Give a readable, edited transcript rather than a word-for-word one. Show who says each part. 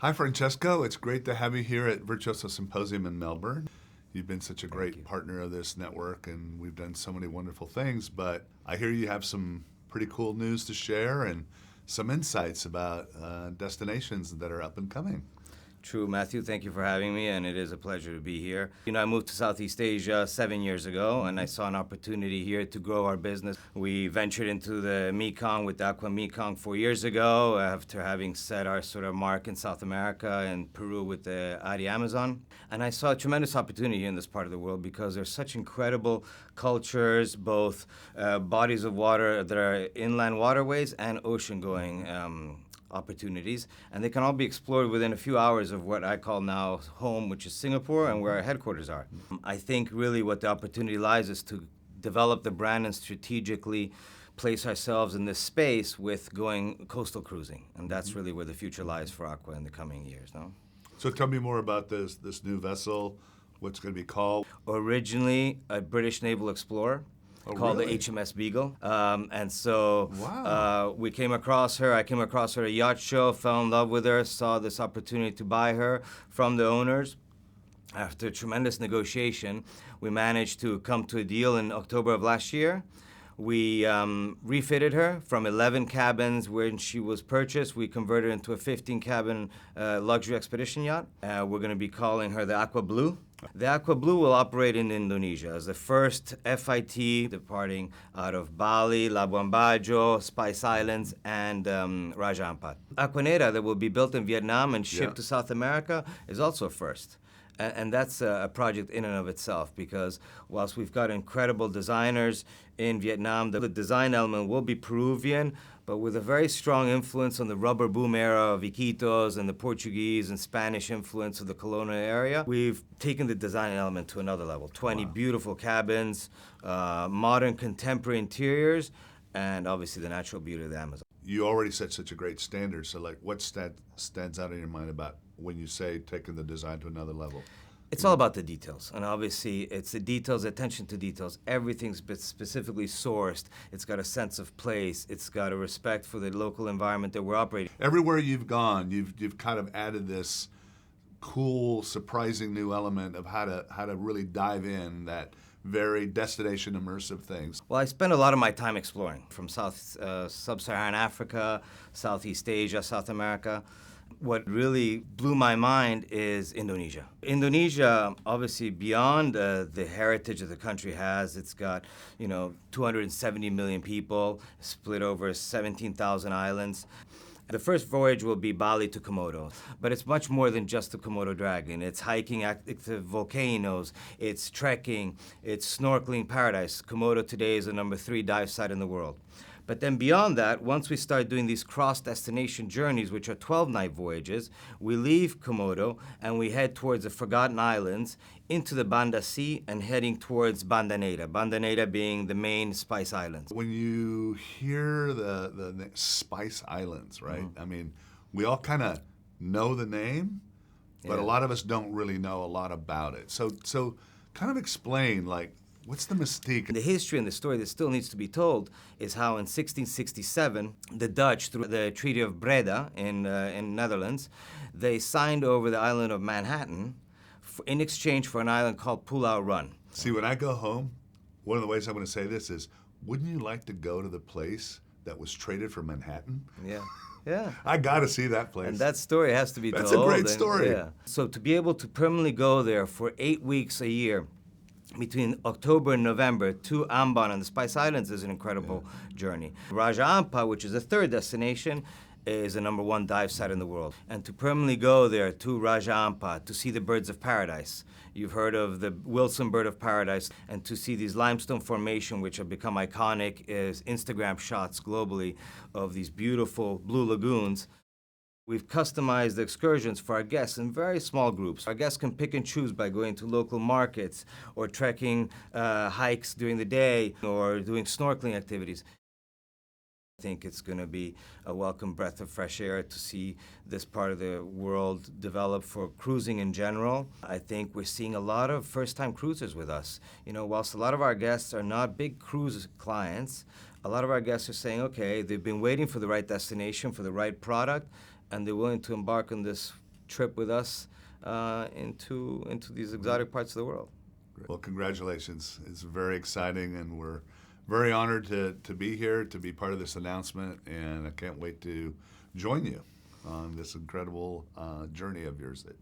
Speaker 1: Hi, Francesco. It's great to have you here at Virtuoso Symposium in Melbourne. You've been such a
Speaker 2: Thank
Speaker 1: great
Speaker 2: you.
Speaker 1: partner of this network, and we've done so many wonderful things. But I hear you have some pretty cool news to share and some insights about destinations that are up and coming.
Speaker 2: True, Matthew. Thank you for having me, and it is a pleasure to be here. I moved to Southeast Asia 7 years ago, and I saw an opportunity here to grow our business. We ventured into the Mekong with Aqua Mekong 4 years ago, after having set our sort of mark in South America and Peru with the Adi Amazon. And I saw a tremendous opportunity in this part of the world because there's such incredible cultures, both bodies of water that are inland waterways and ocean-going opportunities, and they can all be explored within a few hours of what I call now home, which is Singapore, and where our headquarters are. I think really what the opportunity lies is to develop the brand and strategically place ourselves in this space with going coastal cruising, and that's really where the future lies for Aqua in the coming years. No?
Speaker 1: So tell me more about this new vessel. What's going to be called?
Speaker 2: Originally a British naval explorer. Called
Speaker 1: really?
Speaker 2: the HMS Beagle. And so
Speaker 1: Wow.
Speaker 2: we came across her. I came across her at a yacht show, fell in love with her, saw this opportunity to buy her from the owners. After tremendous negotiation, we managed to come to a deal in October of last year. We refitted her from 11 cabins when she was purchased. We converted her into a 15-cabin luxury expedition yacht. We're going to be calling her the Aqua Blue. The Aqua Blue will operate in Indonesia as the first FIT departing out of Bali, Labuan Bajo, Spice Islands, and Raja Ampat. Aquanera, that will be built in Vietnam and shipped to South America, is also a first. And that's a project in and of itself, because whilst we've got incredible designers in Vietnam, the design element will be Peruvian, but with a very strong influence on the rubber boom era of Iquitos and the Portuguese and Spanish influence of the colonial area. We've taken the design element to another level. 20 beautiful cabins, modern contemporary interiors, and obviously the natural beauty of the Amazon.
Speaker 1: You already set such a great standard. So, like, what stands out in your mind about when you say taking the design to another level?
Speaker 2: It's all about the details, and obviously it's the details, attention to details. Everything's been specifically sourced. It's got a sense of place. It's got a respect for the local environment that we're operating.
Speaker 1: Everywhere you've gone, you've kind of added this cool, surprising new element of how to really dive in that very destination immersive things.
Speaker 2: Well, I spend a lot of my time exploring from sub-Saharan Africa, Southeast Asia, South America. What really blew my mind is Indonesia. Indonesia, obviously, beyond the heritage that the country has, it's got 270 million people, split over 17,000 islands. The first voyage will be Bali to Komodo, but it's much more than just the Komodo dragon. It's hiking active volcanoes, it's trekking, it's snorkeling paradise. Komodo today is the #3 dive site in the world. But then beyond that, once we start doing these cross-destination journeys, which are 12-night voyages, we leave Komodo and we head towards the Forgotten Islands into the Banda Sea and heading towards Banda Neira. Banda Neira being the main Spice Islands.
Speaker 1: When you hear the Spice Islands, right? I mean, we all kind of know the name, but a lot of us don't really know a lot about it. So kind of explain, like, what's the mystique?
Speaker 2: The history and the story that still needs to be told is how in 1667, the Dutch, through the Treaty of Breda in Netherlands, they signed over the island of Manhattan in exchange for an island called Pulau Run.
Speaker 1: See, when I go home, one of the ways I'm going to say this is, wouldn't you like to go to the place that was traded for Manhattan?
Speaker 2: Yeah. Yeah.
Speaker 1: I got to see that place.
Speaker 2: And that story has to be told.
Speaker 1: That's a great story.
Speaker 2: Yeah. So to be able to permanently go there for 8 weeks a year, between October and November, to Ambon and the Spice Islands is an incredible journey. Raja Ampat, which is the third destination, is the #1 dive site in the world. And to permanently go there to Raja Ampat, to see the birds of paradise. You've heard of the Wilson bird of paradise, and to see these limestone formation, which have become iconic as Instagram shots globally of these beautiful blue lagoons. We've customized the excursions for our guests in very small groups. Our guests can pick and choose by going to local markets or trekking hikes during the day or doing snorkeling activities. I think it's going to be a welcome breath of fresh air to see this part of the world develop for cruising in general. I think we're seeing a lot of first-time cruisers with us. Whilst a lot of our guests are not big cruise clients, a lot of our guests are saying, okay, they've been waiting for the right destination, for the right product, and they're willing to embark on this trip with us into these exotic parts of the world.
Speaker 1: Well, congratulations. It's very exciting, and we're very honored to be here, to be part of this announcement, and I can't wait to join you on this incredible journey of yours that